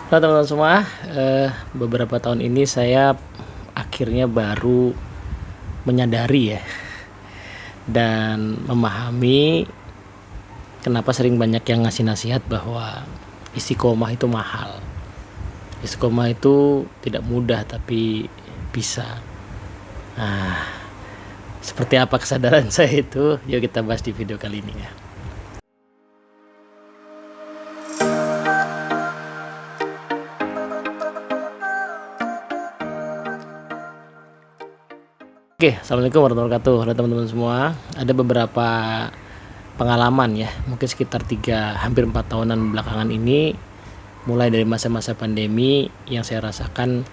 Halo teman-teman semua, beberapa tahun ini saya akhirnya baru menyadari ya dan memahami kenapa sering banyak yang ngasih nasihat bahwa istiqomah itu mahal. Istiqomah itu tidak mudah tapi bisa. Nah, seperti apa kesadaran saya itu? Yuk kita bahas di video kali ini ya. Oke, assalamualaikum warahmatullahi wabarakatuh. Halo teman-teman semua. Ada beberapa pengalaman ya, mungkin sekitar 3 hampir 4 tahunan belakangan ini, mulai dari masa-masa pandemi yang saya rasakan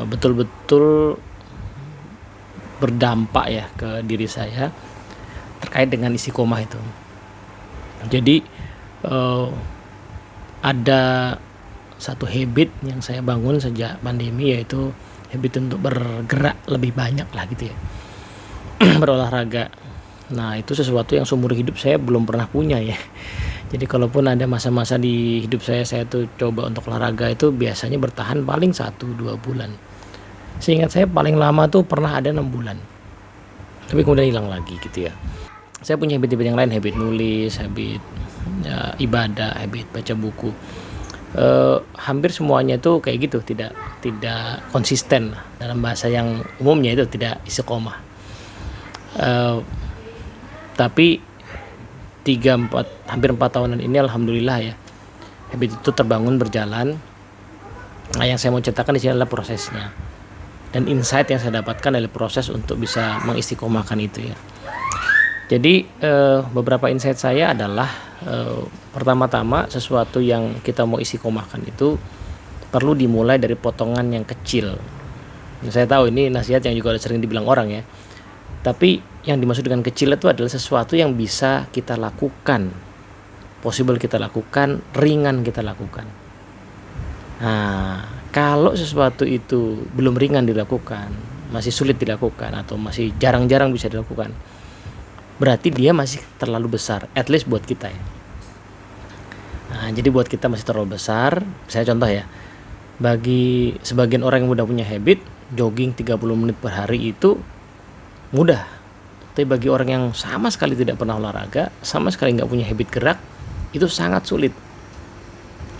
betul-betul berdampak ya ke diri saya terkait dengan istiqomah itu. Jadi ada satu habit yang saya bangun sejak pandemi, yaitu habit untuk bergerak lebih banyak lah gitu ya. Berolahraga. Nah, itu sesuatu yang seumur hidup saya belum pernah punya ya. Jadi kalaupun ada masa-masa di hidup saya tuh coba untuk olahraga, itu biasanya bertahan paling 1-2 bulan. Seingat saya paling lama tuh pernah ada 6 bulan. Tapi kemudian hilang lagi gitu ya. Saya punya habit-habit yang lain, habit nulis, habit ya, ibadah, habit baca buku. Hampir semuanya itu kayak gitu, tidak konsisten. Dalam bahasa yang umumnya itu tidak istiqomah. Tapi 3-4 hampir 4 tahunan ini alhamdulillah ya, habit itu terbangun, berjalan. Nah, yang saya mau ceritakan di sini adalah prosesnya dan insight yang saya dapatkan dari proses untuk bisa mengistiqomahkan itu ya. Jadi beberapa insight saya adalah pertama-tama, sesuatu yang kita mau istiqomahkan itu perlu dimulai dari potongan yang kecil. Saya tahu ini nasihat yang juga sering dibilang orang ya. Tapi yang dimaksud dengan kecil itu adalah sesuatu yang bisa kita lakukan, possible kita lakukan, ringan kita lakukan. Nah, kalau sesuatu itu belum ringan dilakukan, masih sulit dilakukan, atau masih jarang-jarang bisa dilakukan, berarti dia masih terlalu besar, at least buat kita ya. Nah, jadi buat kita masih terlalu besar. Saya contoh ya, bagi sebagian orang yang udah punya habit jogging 30 menit per hari itu mudah. Tapi bagi orang yang sama sekali tidak pernah olahraga, sama sekali nggak punya habit gerak, itu sangat sulit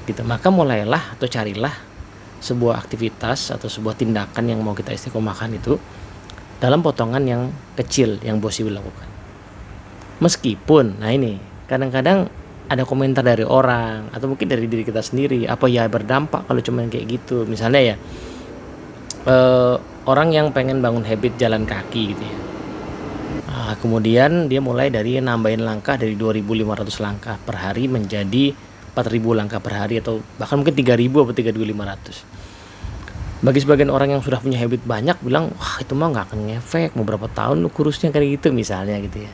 gitu. Maka mulailah atau carilah sebuah aktivitas atau sebuah tindakan yang mau kita istiqomahkan itu dalam potongan yang kecil yang possible lakukan. Meskipun, nah ini kadang-kadang ada komentar dari orang atau mungkin dari diri kita sendiri, apa ya berdampak kalau cuma kayak gitu. Misalnya ya, orang yang pengen bangun habit jalan kaki gitu ya. Nah, kemudian dia mulai dari nambahin langkah dari 2.500 langkah per hari menjadi 4.000 langkah per hari, atau bahkan mungkin 3.000 atau 3.500. Bagi sebagian orang yang sudah punya habit banyak bilang, wah itu mah nggak akan ngefek, mau berapa tahun lu kurusnya kayak gitu misalnya gitu ya.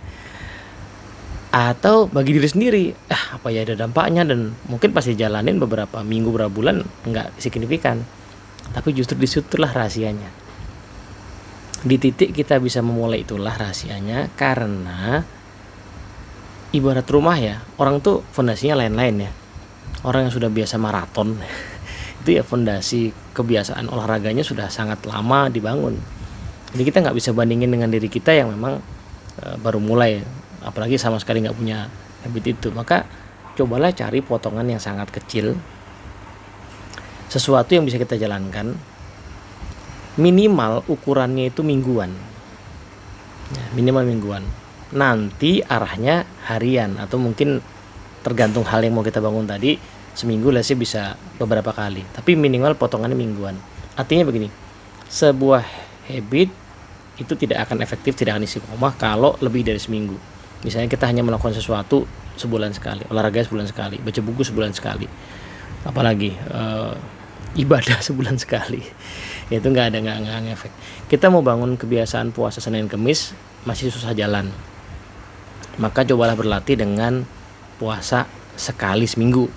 Atau bagi diri sendiri, apa ya ada dampaknya, dan mungkin pasti jalanin beberapa minggu, beberapa bulan nggak signifikan. Tapi justru disitulah rahasianya. Di titik kita bisa memulai itulah rahasianya, karena ibarat rumah ya, orang tuh fondasinya lain-lain ya. Orang yang sudah biasa maraton itu ya fondasi kebiasaan olahraganya sudah sangat lama dibangun. Jadi kita nggak bisa bandingin dengan diri kita yang memang baru mulai, apalagi sama sekali nggak punya habit itu. Maka cobalah cari potongan yang sangat kecil, sesuatu yang bisa kita jalankan, minimal ukurannya itu mingguan ya, minimal mingguan. Nanti arahnya harian, atau mungkin tergantung hal yang mau kita bangun tadi, seminggu lah sih bisa beberapa kali, tapi minimal potongannya mingguan. Artinya begini, sebuah habit itu tidak akan efektif, tidak akan istiqomah kalau lebih dari seminggu. Misalnya kita hanya melakukan sesuatu sebulan sekali, olahraga sebulan sekali, baca buku sebulan sekali, apalagi ibadah sebulan sekali, itu nggak ngefek. Kita mau bangun kebiasaan puasa Senin Kemis masih susah jalan, maka cobalah berlatih dengan puasa sekali seminggu.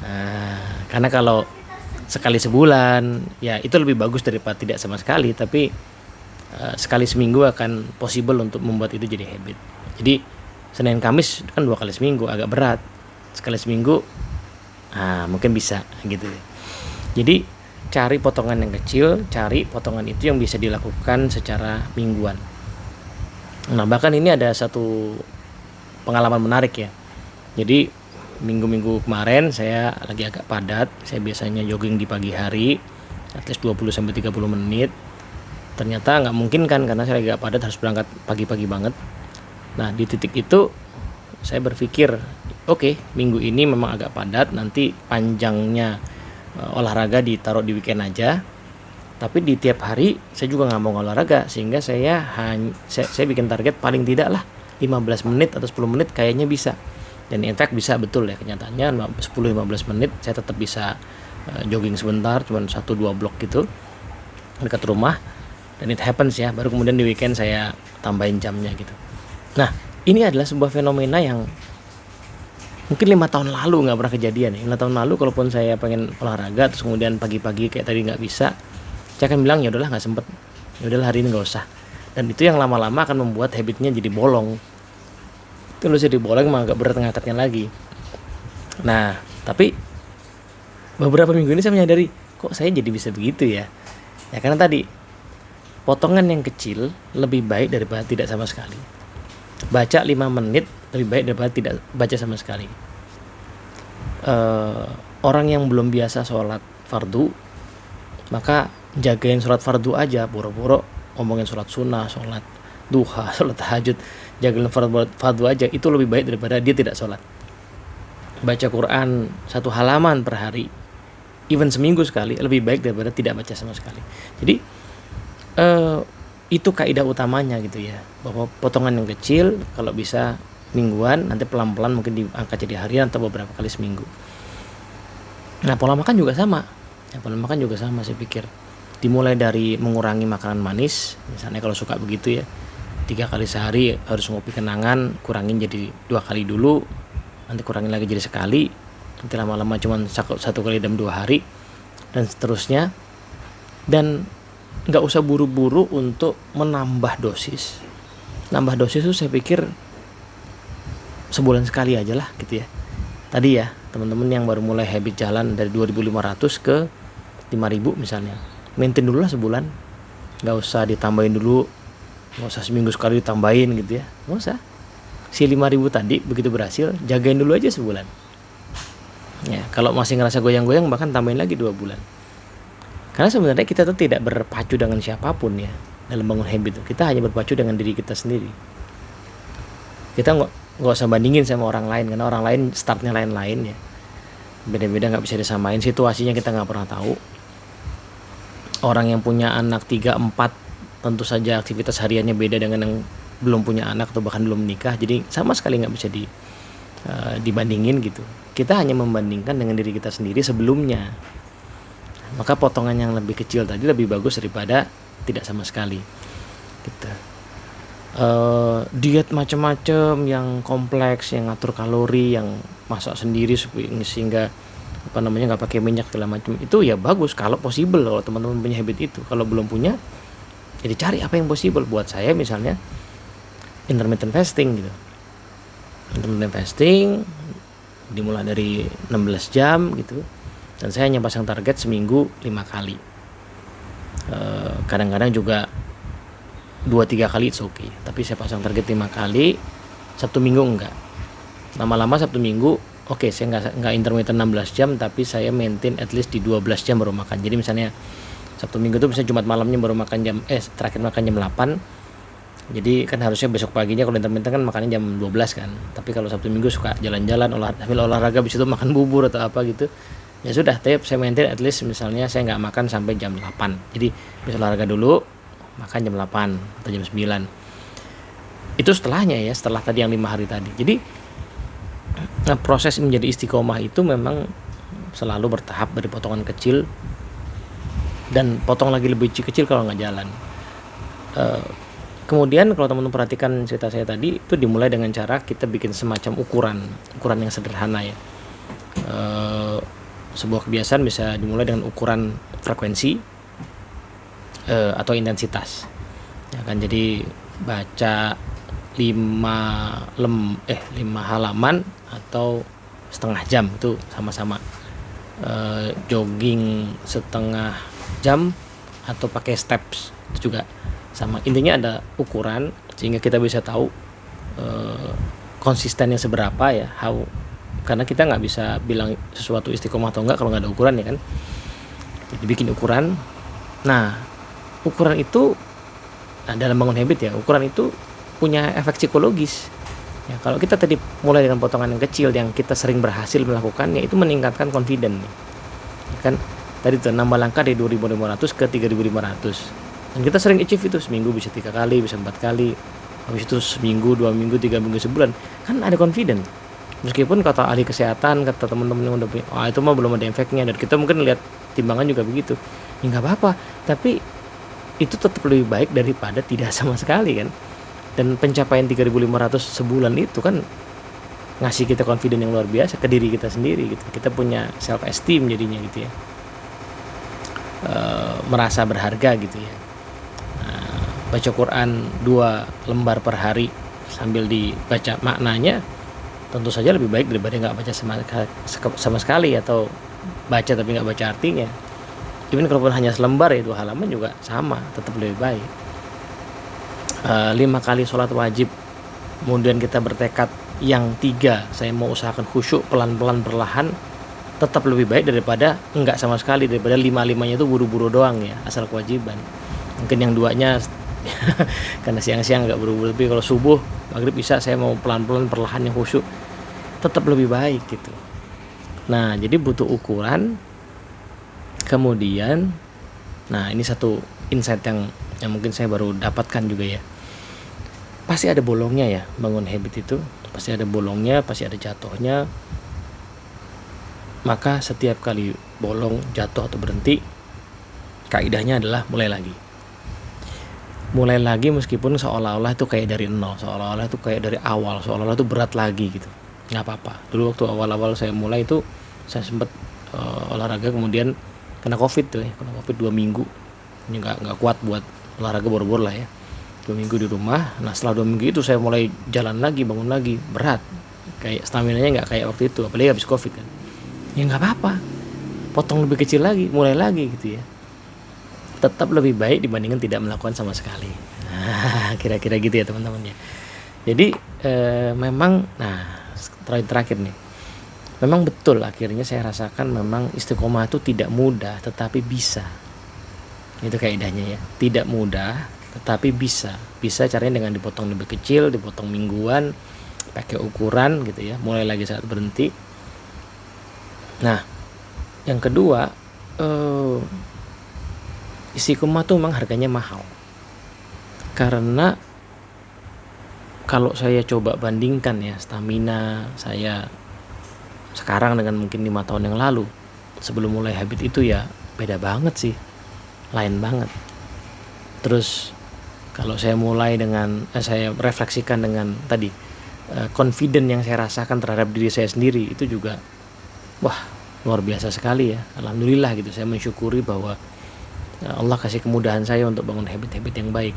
Nah, karena kalau sekali sebulan ya itu lebih bagus daripada tidak sama sekali, tapi sekali seminggu akan possible untuk membuat itu jadi habit. Jadi Senin Kamis kan 2 kali seminggu agak berat, sekali seminggu Mungkin bisa gitu. Jadi cari potongan yang kecil, cari potongan itu yang bisa dilakukan secara mingguan. Nah, bahkan ini ada satu pengalaman menarik ya. Jadi minggu-minggu kemarin saya lagi agak padat. Saya biasanya jogging di pagi hari, at least 20-30 menit. Ternyata nggak mungkin kan, karena saya lagi agak padat, harus berangkat pagi-pagi banget. Nah, di titik itu saya berpikir, oke, minggu ini memang agak padat, nanti panjangnya olahraga ditaruh di weekend aja. Tapi di tiap hari saya juga nggak mau olahraga, sehingga saya bikin target paling tidak lah 15 menit atau 10 menit kayaknya bisa. Dan in fact bisa betul ya, kenyataannya 10-15 menit saya tetap bisa jogging sebentar, cuma 1-2 blok gitu dekat rumah, dan it happens ya. Baru kemudian di weekend saya tambahin jamnya gitu. Nah, ini adalah sebuah fenomena yang mungkin 5 tahun lalu nggak pernah kejadian ya. 5 tahun lalu kalaupun saya pengen olahraga terus kemudian pagi-pagi kayak tadi nggak bisa, saya akan bilang ya udahlah, nggak sempet, ya udahlah hari ini nggak usah. Dan itu yang lama-lama akan membuat habitnya jadi bolong. Terus jadi bolong, emang agak berat ngangkatnya lagi. Nah, tapi beberapa minggu ini saya menyadari, kok saya jadi bisa begitu ya. Ya karena tadi, potongan yang kecil lebih baik daripada tidak sama sekali. Baca 5 menit lebih baik daripada tidak baca sama sekali. Orang yang belum biasa sholat fardu, maka jagain sholat fardu aja, boro-boro ngomongin sholat sunnah, sholat duha, sholat tahajud, jagain fardu aja, itu lebih baik daripada dia tidak sholat. Baca Quran 1 halaman per hari, even seminggu sekali, lebih baik daripada tidak baca sama sekali. Jadi itu kaidah utamanya gitu ya, bahwa potongan yang kecil kalau bisa mingguan, nanti pelan-pelan mungkin diangkat jadi harian atau beberapa kali seminggu. Nah, pola makan juga sama. Saya pikir dimulai dari mengurangi makanan manis, misalnya kalau suka begitu ya, 3 kali sehari harus ngopi kenangan, kurangin jadi 2 kali dulu, nanti kurangin lagi jadi sekali, nanti lama-lama cuma 1 kali dalam 2 hari, dan seterusnya. Dan nggak usah buru-buru untuk menambah dosis. Nambah dosis itu saya pikir sebulan sekali aja lah gitu ya. Tadi ya, teman-teman yang baru mulai habit jalan dari 2.500 ke 5.000 misalnya, maintain dulu lah sebulan, nggak usah ditambahin dulu, nggak usah seminggu sekali ditambahin gitu ya, nggak usah. Si 5.000 tadi begitu berhasil, jagain dulu aja sebulan ya. Kalau masih ngerasa goyang-goyang, bahkan tambahin lagi 2 bulan. Karena sebenarnya kita tuh tidak berpacu dengan siapapun ya dalam bangun habit. Kita hanya berpacu dengan diri kita sendiri. Kita nggak usah bandingin sama orang lain, karena orang lain startnya lain-lain ya, beda-beda, nggak bisa disamain, situasinya kita nggak pernah tahu. Orang yang punya anak 3-4 tentu saja aktivitas hariannya beda dengan yang belum punya anak atau bahkan belum menikah. Jadi sama sekali nggak bisa dibandingin gitu. Kita hanya membandingkan dengan diri kita sendiri sebelumnya. Maka potongan yang lebih kecil tadi lebih bagus daripada tidak sama sekali gitu. Diet macam-macam yang kompleks, yang ngatur kalori, yang masak sendiri sehingga nggak pakai minyak segala macam, itu ya bagus kalau possible, kalau teman-teman punya habit itu. Kalau belum punya, jadi cari apa yang possible. Buat saya misalnya intermittent fasting gitu. Intermittent fasting dimulai dari 16 jam gitu, dan saya hanya pasang target seminggu 5 kali. Kadang-kadang juga 2-3 kali it's okay, tapi saya pasang target 5 kali. Sabtu Minggu enggak. Lama-lama Sabtu Minggu oke, saya enggak intermittent 16 jam, tapi saya maintain at least di 12 jam baru makan. Jadi misalnya Sabtu Minggu tuh bisa Jumat malamnya baru makan terakhir makan jam 8. Jadi kan harusnya besok paginya kalau intermittent kan makannya jam 12 kan. Tapi kalau Sabtu Minggu suka jalan-jalan, sambil olahraga, habis itu makan bubur atau apa gitu, ya sudah, tapi saya maintain at least misalnya saya nggak makan sampai jam 8. Jadi bisa olahraga dulu, makan jam 8 atau jam 9. Itu setelahnya ya, setelah tadi yang 5 hari tadi. Jadi proses menjadi istiqomah itu memang selalu bertahap, dari potongan kecil dan potong lagi lebih kecil kalau nggak jalan. Kemudian kalau teman-teman perhatikan cerita saya tadi, itu dimulai dengan cara kita bikin semacam ukuran yang sederhana ya. Sebuah kebiasaan bisa dimulai dengan ukuran frekuensi atau intensitas ya kan. Jadi baca 5 halaman atau setengah jam, itu sama-sama jogging setengah jam atau pakai steps, itu juga sama. Intinya ada ukuran sehingga kita bisa tahu konsistennya seberapa ya, karena kita nggak bisa bilang sesuatu istiqomah atau enggak kalau nggak ada ukuran ya kan. Jadi bikin ukuran. Nah, ukuran itu dalam bangun habit ya, ukuran itu punya efek psikologis. Ya, kalau kita tadi mulai dengan potongan yang kecil yang kita sering berhasil melakukannya, itu meningkatkan confident nih. Ya kan? Tadi tuh nambah langkah dari 2.500 ke 3.500. Dan kita sering achieve itu, seminggu bisa 3 kali, bisa 4 kali. Habis itu seminggu, 2 minggu, 3 minggu, sebulan. Kan ada confident. Meskipun kata ahli kesehatan, kata teman-teman yang udah, itu mah belum ada efeknya, dan kita mungkin lihat timbangan juga begitu. Ya nggak apa-apa, tapi itu tetap lebih baik daripada tidak sama sekali kan. Dan pencapaian 3.500 sebulan itu kan ngasih kita confident yang luar biasa ke diri kita sendiri gitu. Kita punya self esteem jadinya gitu ya, merasa berharga gitu ya. Baca Quran 2 lembar per hari sambil dibaca maknanya, tentu saja lebih baik daripada nggak baca sama sekali, atau baca tapi nggak baca artinya. Even kalaupun hanya selembar ya 2 halaman juga sama, tetap lebih baik. 5 kali sholat wajib, kemudian kita bertekad yang 3 saya mau usahakan khusyuk pelan-pelan perlahan, tetap lebih baik daripada enggak sama sekali, daripada 5-5-nya itu buru-buru doang ya, asal kewajiban. Mungkin yang 2-nya karena siang-siang enggak buru-buru, tapi kalau subuh maghrib bisa saya mau pelan-pelan perlahan yang khusyuk, tetap lebih baik gitu. Nah, jadi butuh ukuran. Kemudian, nah ini satu insight yang mungkin saya baru dapatkan juga ya. Pasti ada bolongnya ya, bangun habit itu pasti ada bolongnya, pasti ada jatuhnya. Maka setiap kali bolong, jatuh atau berhenti, kaidahnya adalah mulai lagi. Mulai lagi meskipun seolah-olah itu kayak dari nol, seolah-olah itu kayak dari awal, seolah-olah itu berat lagi gitu. Nggak apa-apa. Dulu waktu awal-awal saya mulai itu, saya sempat olahraga, kemudian kena covid tuh ya, kena covid 2 minggu. Ini nggak kuat buat olahraga, boro-boro lah ya, 2 minggu di rumah. Nah setelah 2 minggu itu saya mulai jalan lagi, bangun lagi, berat, kayak staminanya nggak kayak waktu itu, apalagi habis covid kan. Ya nggak apa-apa, potong lebih kecil lagi, mulai lagi gitu ya, tetap lebih baik dibandingkan tidak melakukan sama sekali. Kira-kira gitu ya teman-teman ya. Jadi memang, nah terakhir nih, memang betul akhirnya saya rasakan memang istiqomah itu tidak mudah, tetapi bisa. Itu kaidahnya ya, tidak mudah tetapi bisa caranya dengan dipotong lebih kecil, dipotong mingguan, pakai ukuran gitu ya, mulai lagi saat berhenti. Nah yang kedua, istiqomah tuh memang harganya mahal, karena kalau saya coba bandingkan ya, stamina saya sekarang dengan mungkin 5 tahun yang lalu sebelum mulai habit itu ya beda banget sih, lain banget. Terus kalau saya mulai dengan saya refleksikan dengan tadi confident yang saya rasakan terhadap diri saya sendiri, itu juga wah luar biasa sekali ya. Alhamdulillah gitu, saya mensyukuri bahwa Allah kasih kemudahan saya untuk bangun habit-habit yang baik.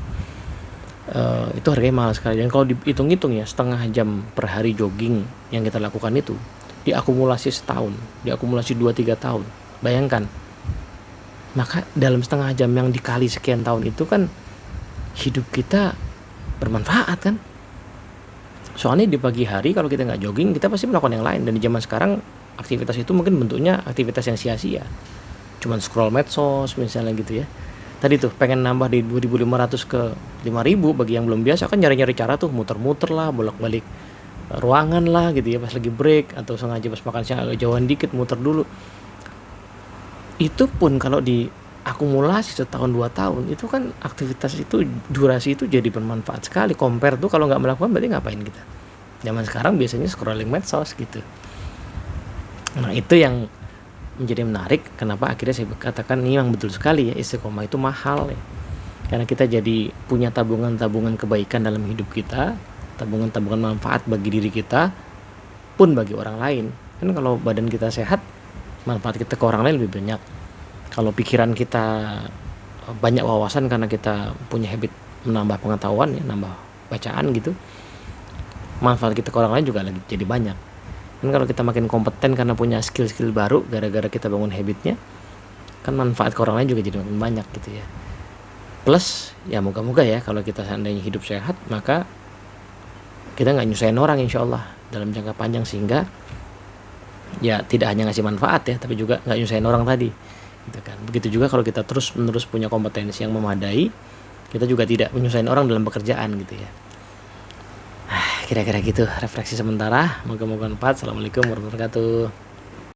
Itu harganya mahal sekali. Dan kalau dihitung-hitung ya, setengah jam per hari jogging yang kita lakukan itu diakumulasi setahun, diakumulasi 2-3 tahun, bayangkan. Maka dalam setengah jam yang dikali sekian tahun itu kan hidup kita bermanfaat kan. Soalnya di pagi hari kalau kita nggak jogging, kita pasti melakukan yang lain. Dan di zaman sekarang aktivitas itu mungkin bentuknya aktivitas yang sia-sia, cuman scroll medsos misalnya gitu ya. Tadi tuh pengen nambah dari 2.500 ke 5.000, bagi yang belum biasa kan nyari-nyari cara tuh, muter-muter lah, bolak-balik ruangan lah gitu ya, pas lagi break atau sengaja pas makan siang agak jauhan dikit muter dulu. Itu pun kalau diakumulasi setahun 2 tahun, itu kan aktivitas itu, durasi itu jadi bermanfaat sekali. Compare tuh kalau nggak melakukan berarti ngapain kita? Zaman sekarang biasanya scrolling medsos gitu. Nah itu yang menjadi menarik, kenapa akhirnya saya katakan ini memang betul sekali ya, istiqomah itu mahal ya. Karena kita jadi punya tabungan-tabungan kebaikan dalam hidup kita, tabungan-tabungan manfaat bagi diri kita pun bagi orang lain. Kan kalau badan kita sehat, manfaat kita ke orang lain lebih banyak. Kalau pikiran kita banyak wawasan karena kita punya habit menambah pengetahuan ya, nambah bacaan gitu, manfaat kita ke orang lain juga lagi jadi banyak. Dan kalau kita makin kompeten karena punya skill-skill baru gara-gara kita bangun habitnya, kan manfaat ke orang lain juga jadi makin banyak gitu ya. Plus ya moga-moga ya kalau kita seandainya hidup sehat, maka kita nggak nyusahin orang insya Allah dalam jangka panjang, sehingga ya tidak hanya ngasih manfaat ya, tapi juga nggak nyusahin orang tadi gitu kan. Begitu juga kalau kita terus menerus punya kompetensi yang memadai, kita juga tidak menyusahin orang dalam pekerjaan gitu ya. Kira-kira gitu refleksi sementara, moga-moga bermanfaat. Assalamualaikum warahmatullahi wabarakatuh.